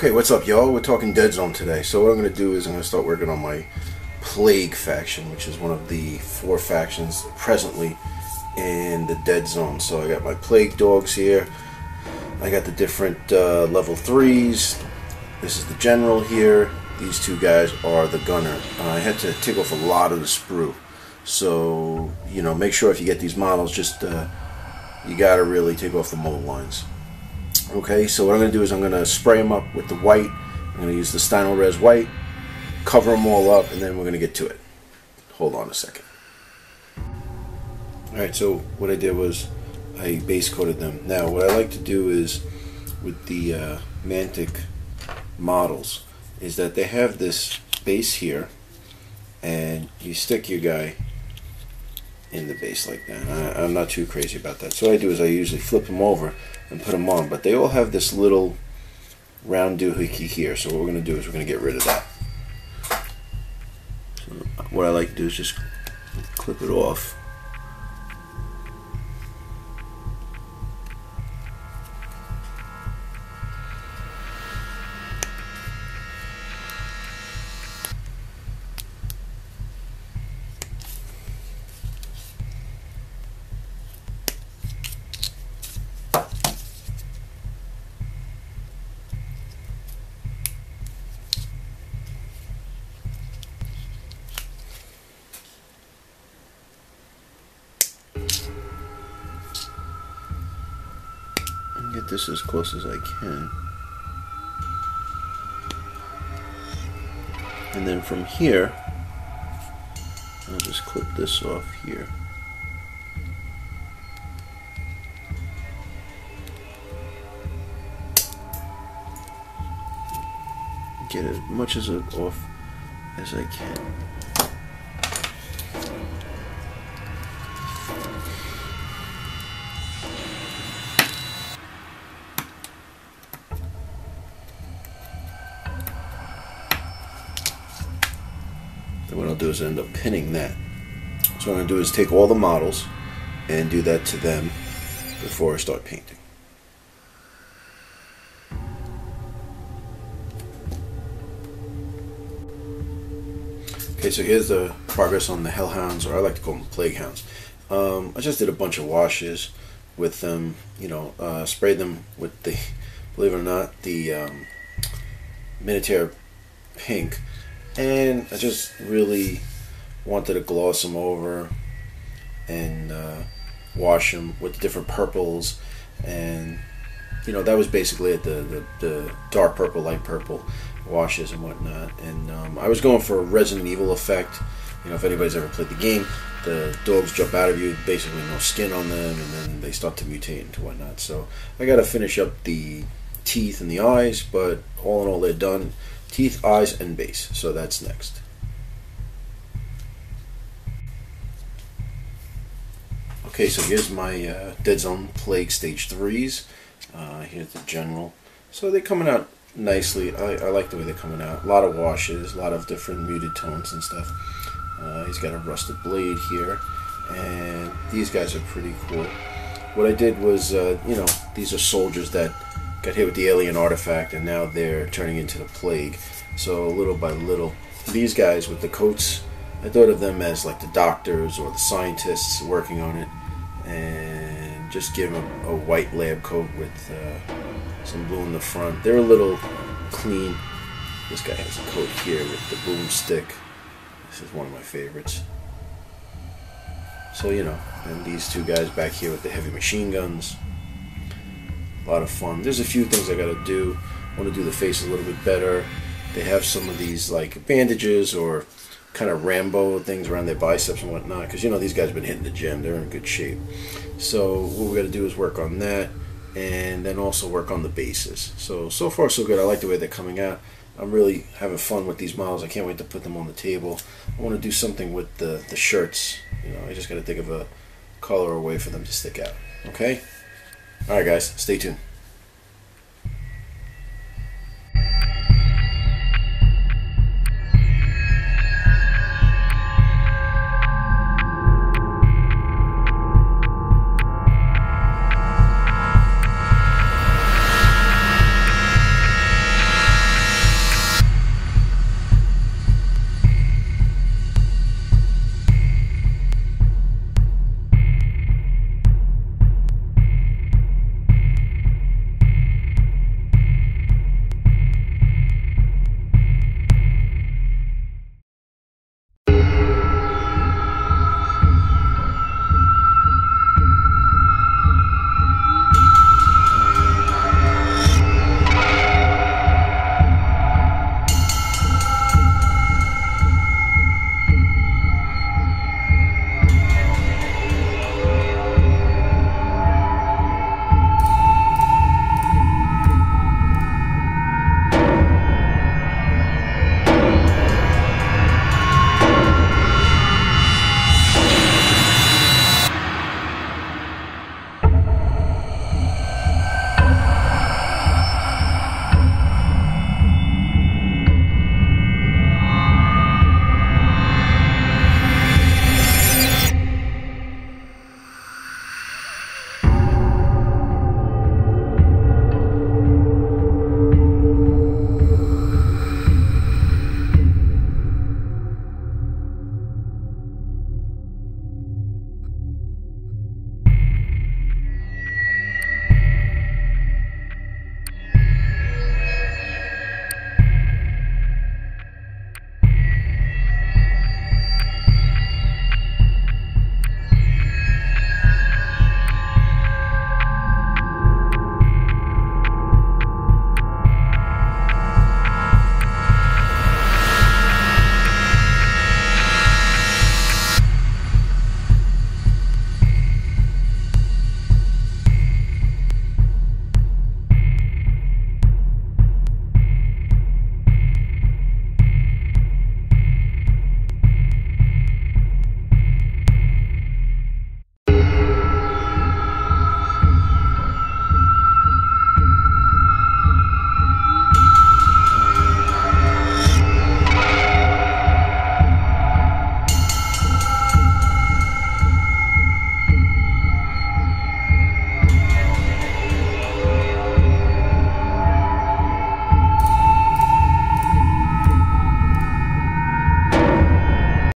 Okay, what's up, y'all? We're talking Deadzone today. So what I'm going to do is I'm going to start working on my Plague faction, which is one of the 4 factions presently in the Deadzone. So I got my Plague dogs here. I got the different level 3s. This is the general here. These 2 guys are the gunner. I had to take off a lot of the sprue. So, you know, make sure if you get these models, just you got to really take off the mold lines. Okay, so what I'm going to do is I'm going to spray them up with the white. I'm going to use the Steino Res white, cover them all up, and then we're going to get to it. Hold on a second. Alright, so what I did was I base coated them. Now what I like to do is with the Mantic models is that they have this base here, and you stick your guy in the base like that. I'm not too crazy about that. So what I do is I usually flip them over and put them on, but they all have this little round doohickey here. So what we're going to do is we're going to get rid of that. So what I like to do is just clip it off. Get this as close as I can, and then from here I'll just clip this off here. Get as much as it off as I can. What I'll do is end up pinning that. So what I'm going to do is take all the models and do that to them before I start painting. Okay, so here's the progress on the Hellhounds, or I like to call them Plague Hounds. I just did a bunch of washes with them, you know, sprayed them with the, believe it or not, the Minotaur pink. And I just really wanted to gloss them over and wash them with different purples, and you know, that was basically it, the dark purple, light purple washes and whatnot. And I was going for a Resident Evil effect. You know, if anybody's ever played the game, the dogs jump out of you, basically no skin on them, and then they start to mutate into whatnot. So I got to finish up the teeth and the eyes, but all in all, they're done. Teeth, eyes, and base. So that's next. Okay, so here's my Deadzone Plague Stage 3s. Here's the general. So they're coming out nicely. I like the way they're coming out. A lot of washes, a lot of different muted tones and stuff. He's got a rusted blade here. And these guys are pretty cool. What I did was, you know, these are soldiers that got hit with the alien artifact, and now they're turning into the plague. So little by little, these guys with the coats, I thought of them as like the doctors or the scientists working on it, and just give them a white lab coat with some blue in the front. They're a little clean. This guy has a coat here with the boomstick. This is one of my favorites. So, you know, and these 2 guys back here with the heavy machine guns. A lot of fun. There's a few things I gotta do. I want to do the face a little bit better. They have some of these like bandages or kind of Rambo things around their biceps and whatnot, because you know, these guys have been hitting the gym. They're in good shape. So what we got to do is work on that, and then also work on the bases. So far so good. I like the way they're coming out. I'm really having fun with these models. I can't wait to put them on the table. I want to do something with the shirts. You know, I just got to think of a color or way for them to stick out. Okay? Alright guys, stay tuned.